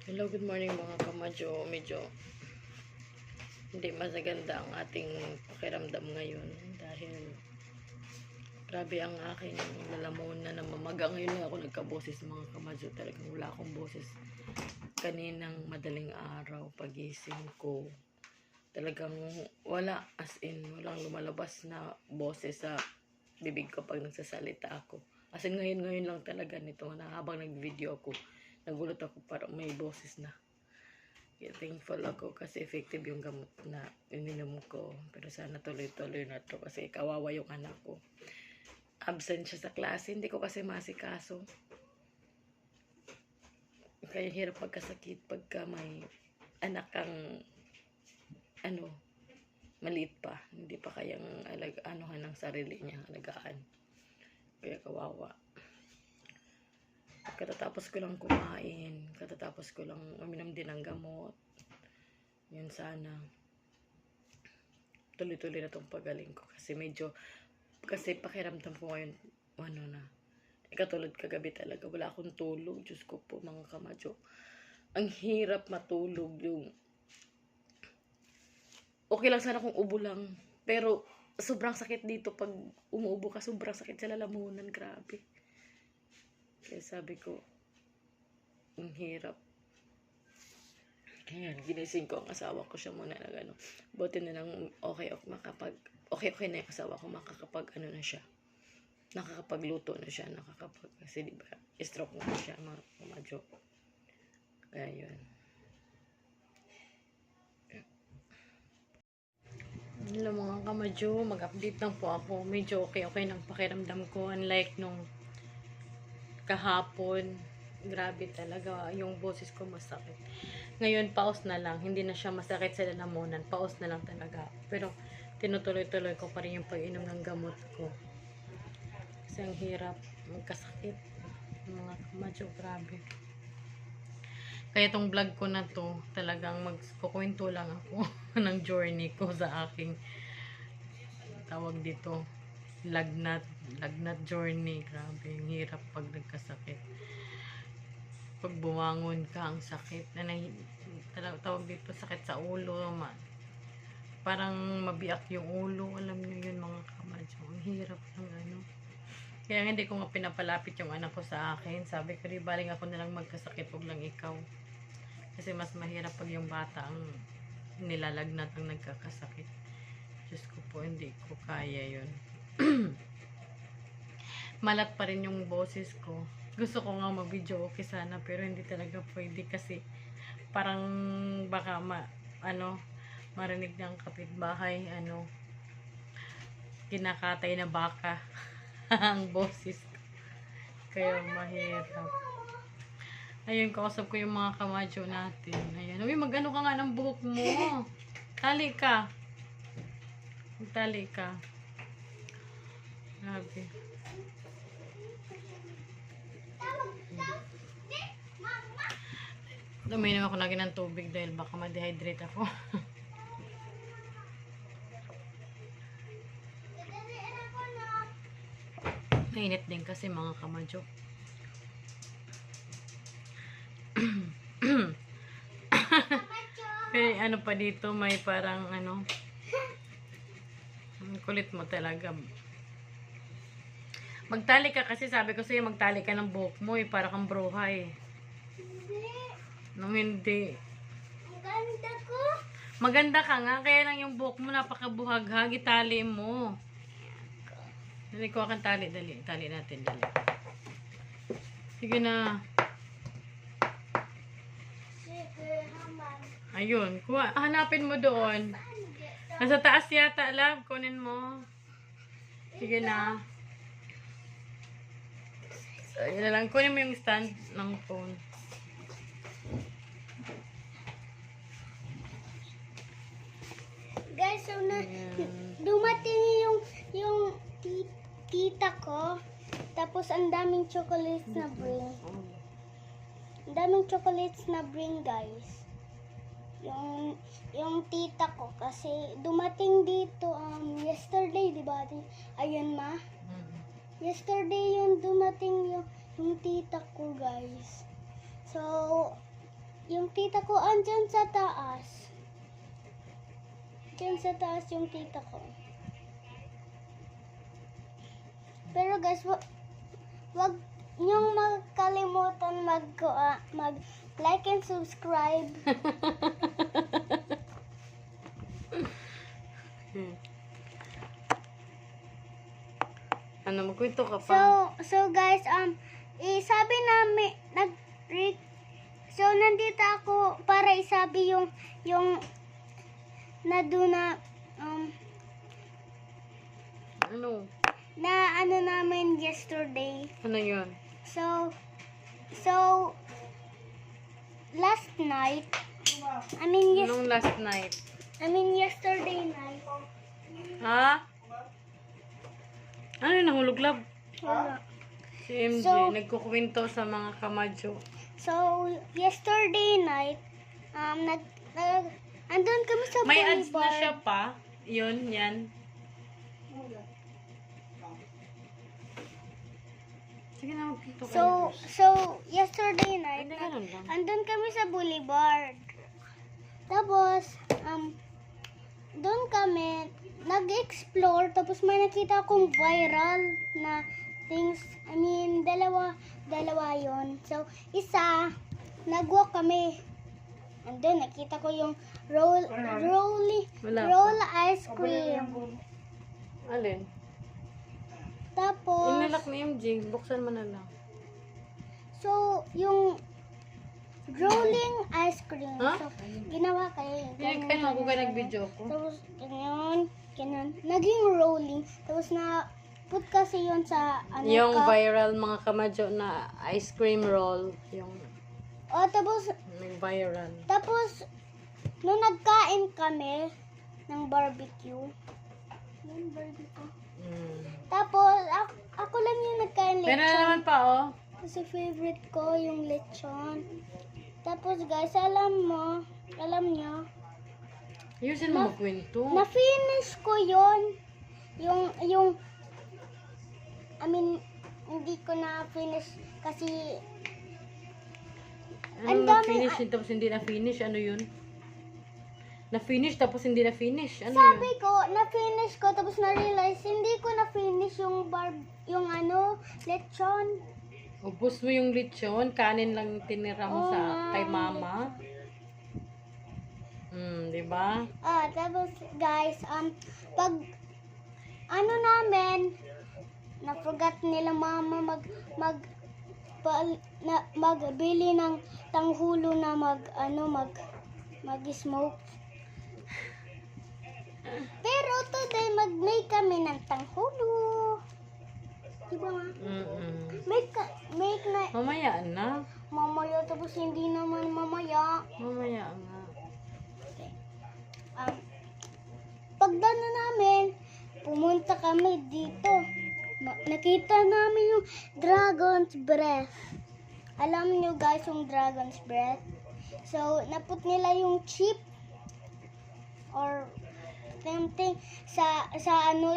Hello, good morning mga kamadyo. Medyo hindi masaganda ang ating pakiramdam ngayon dahil grabe ang aking lalamunan na mamaga. Ngayon lang ako nagkaboses mga kamadyo. Talagang wala akong boses kaninang madaling araw pagising ko. Talagang wala, as in walang lumalabas na boses sa bibig ko pag nagsasalita ako. As in ngayon lang talaga nito na habang nag-video ako, nagulat ako para may boses na. Kaya thankful ako kasi effective yung gamot na ininom ko. Pero sana tuloy-tuloy na to kasi kawawa yung anak ko. Absent siya sa klase, hindi ko kasi masikaso. Kaya hirap pagkasakit pagka may anak kang maliit pa. Hindi pa kayang anuhan ng sarili niya, alagaan. Kaya kawawa. Katatapos ko lang kumain, katatapos ko lang uminom din ng gamot. Yun sana tuloy-tuloy na tong pagaling ko kasi pakiramdam ko ngayon katulad kagabi talaga wala akong tulog. Diyos ko po mga kamadyo, ang hirap matulog. Yung okay lang sana kung ubo lang, pero sobrang sakit dito pag umuubo ka, sobrang sakit sa lalamunan, grabe. Kaya sabi ko, ang hirap. Ayan, ginising ko ang asawa ko, siya muna na gano'n. Buti na lang okay na yung asawa ko, na siya. Nakakapagluto na siya, kasi diba, stroke na siya, mga kamadyo. Kaya yun. Hello mga kamadyo, mag-update lang po ako. Medyo okay ng pakiramdam ko, unlike nung kahapon. Grabe talaga, yung boses ko masakit. Ngayon, paus na lang. Hindi na siya masakit sa lalamunan. Paus na lang talaga. Pero, tinutuloy-tuloy ko pa rin yung pag-inom ng gamot ko. Kasi ang hirap, magkasakit. Mga kamadyo, grabe. Kaya itong vlog ko na to, talagang magkukwento lang ako ng journey ko sa aking tawag dito, lagnat journey. Grabe, ang hirap pag nagkasakit. Pag bumangon ka, ang sakit. Tawag dito, sakit sa ulo. Parang mabiyak yung ulo. Alam niyo yun mga kamadyo. Ang hirap ng Kaya hindi ko nga pinapalapit yung anak ko sa akin. Sabi ko, di baling ako nalang magkasakit, huwag lang ikaw. Kasi mas mahirap pag yung bata ang nilalagnat ang nagkakasakit. Diyos ko po, hindi ko kaya yun. Malat pa rin yung boses ko. Gusto ko nga mag-video okay sana, pero hindi talaga pwede kasi parang baka marinig ng kapitbahay, kinakatay na baka ang boses ko. Kaya mahirap. Ayun, kausap ko yung mga kamadyo natin. Ayan. Uy, mag-ano ka nga ng buhok mo. Tali ka. Magtali ka. Grabe. Uminom ako lagi ng tubig dahil baka ma-dehydrate ako. Mainit din kasi mga kamadyo. May pa dito, may parang kulit mo talaga. Magtali ka kasi sabi ko sa'yo, magtali ka ng buhok mo para kang bruhay. Nung hindi. Maganda ko. Maganda ka nga, kaya lang yung buhok mo napakabuhaghag, itali mo. Dali ko akan tali, dali. Tali natin, dali. Sige na. Ayun, hanapin mo doon. Nasa taas yata, love. Kunin mo. Sige na. Ayun na lang. Kunin mo yung stand ng phone. Guys, so dumating yung tita ko. Tapos ang daming chocolates na bring. Ang daming chocolates na bring, guys. Yung tita ko kasi dumating dito yesterday, di ba? Ayun ma. Yesterday yung dumating yung tita ko, guys. So Yung tita ko andyan sa taas. Diyan sa taas yung tita ko. Pero guys, wag niyong magkalimutan mag like and subscribe. Ano, magkwento ka pa? So guys, sabi namin so nandito ako para isabi yung naduna Ano? na ano namin yesterday. Ano yun? So last night, Anong last night? yesterday night. Ha? Ano yung nahulog lab? Wala. Si MJ, So- nagkukwento sa mga kamadyo. So yesterday night, andun kami sa May ads na boulevard. siya pa. Yun, yan. Sige na, magkwento ka. So yesterday night, Hindi, ganun lang. andun kami sa boulevard. Tapos, doon kami nag-explore, tapos may nakita akong viral na things. Dalawa yon. So, isa, nag-walk kami. Andun, nakita ko yung roll Wala ice cream. Alin? Tapos, Inalak ni MJ, buksan mo na lang. so, yung rolling ice cream. Ha? So, ginawa kayo. Hindi kayo ako kayo nag-video ko. Tapos, ganyan. Naging rolling. Tapos, put kasi yun sa, Yung cup. viral mga kamadyo na ice cream roll. Yung Tapos, viral. nung nagkain kami ng barbecue. Yung barbecue. Tapos, ako lang yung nagkain Pero na lechon. naman pa, oh. Kasi favorite ko yung lechon. Tapos, guys, alam nyo, Ayusin mo magkwento. na-finish ko yun. Hindi ko na-finish kasi Ano ang dami- na-finish yun tapos hindi na-finish? Ano yun? Na-finish tapos hindi na-finish? Ano sabi yun? ko, na-finish ko, tapos na-realize, hindi ko na-finish yung lechon. Ubus mo yung lechon, kanin lang tinira mo Oo sa nga. kay mama. Di ba? Tapos guys, pag namin, na-forgot nila mama magbili ng tanghulo na mag-smoke. Pero today, mag-make kami ng tanghulo. Diba nga? Make na Mamaya na. mamaya, tapos hindi naman mamaya. Mamaya nga. Pagdano namin, pumunta kami dito. Nakita namin yung dragon's breath. Alam nyo guys yung dragon's breath? So, naput nila yung chip or something sa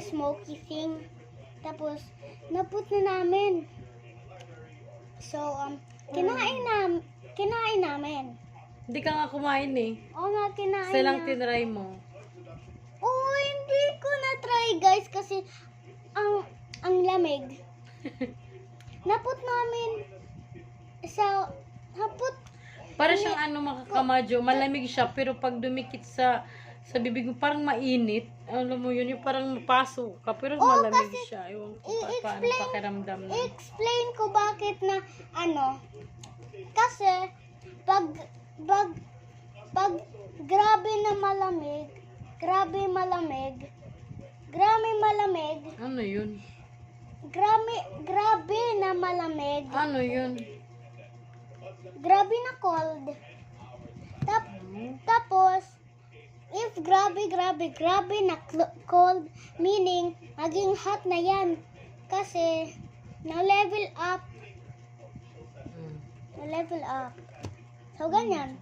smoky thing. Tapos, naput na namin. So, kinain namin. Hindi ka nga kumain eh. Oo nga, kinain Isa lang na. tinry mo. Oh, hindi ko na-try guys kasi ang lamig. Naput namin naput Para siyang mga kamadyo, malamig siya pero pag dumikit sa bibig mo parang mainit. Alam mo yun, yung parang mapaso ka pero malamig siya. Ewan ko paano pakiramdam na. explain ko bakit na kasi pag grabe malamig, Ano yun? grabe na malamig, Ano yun? grabe na cold. Tapos, if grabe na cold, meaning, maging hot na yan. Kasi, na-level up. So, ganyan.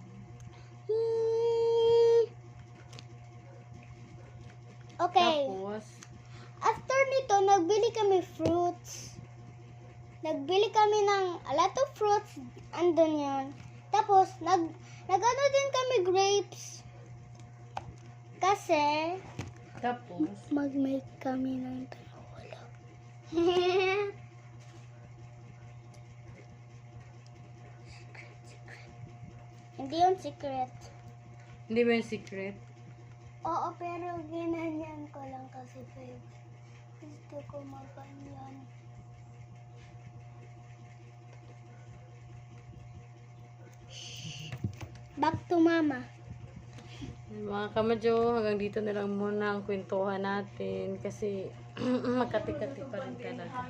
Okay. Tapos, After nito, nagbili kami fruits. Nagbili kami ng a lot of fruits. Andun yun. Tapos, nag-ano din kami grapes. Kasi, Tapos, mag-make kami ng tinola. Hindi yung secret. hindi ba yung secret? Oo, pero ginanyan ko lang kasi babe. Gusto ko maganyan. Back to mama. Mga kamadyo, hanggang dito na lang muna ang kwentuhan natin kasi magkati-kati pa rin talaga.